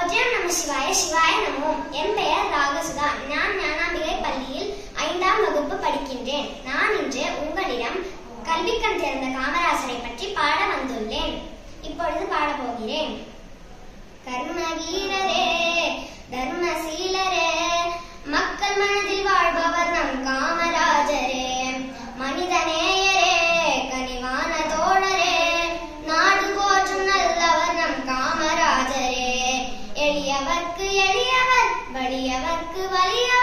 ஓஜம் நம சிவாய சிவாய நமோ. என் பெயர் ராகசுதா. நான் ஞானாம்பிகை பள்ளியில் 5ஆம் வகுப்பு படிக்கின்றேன். நான் இன்று உங்களிடம் கல்விக்கண் திறந்த காமராசரை பற்றி பாட வந்துள்ளேன். இப்பொழுது பாடப் போகிறேன். கர்ம வீரரே, தர்மசீலரே, மக்கள் மனதில் வாழ்பவர் நம் காமராஜரே. மனிதநேயரே, கனிவான தோழரே, நாடு போற்றும் நல்லவர் நம் காமராஜரே. எளியவர்க்கு எளியவர், வலியவர்க்கு வலியவர்,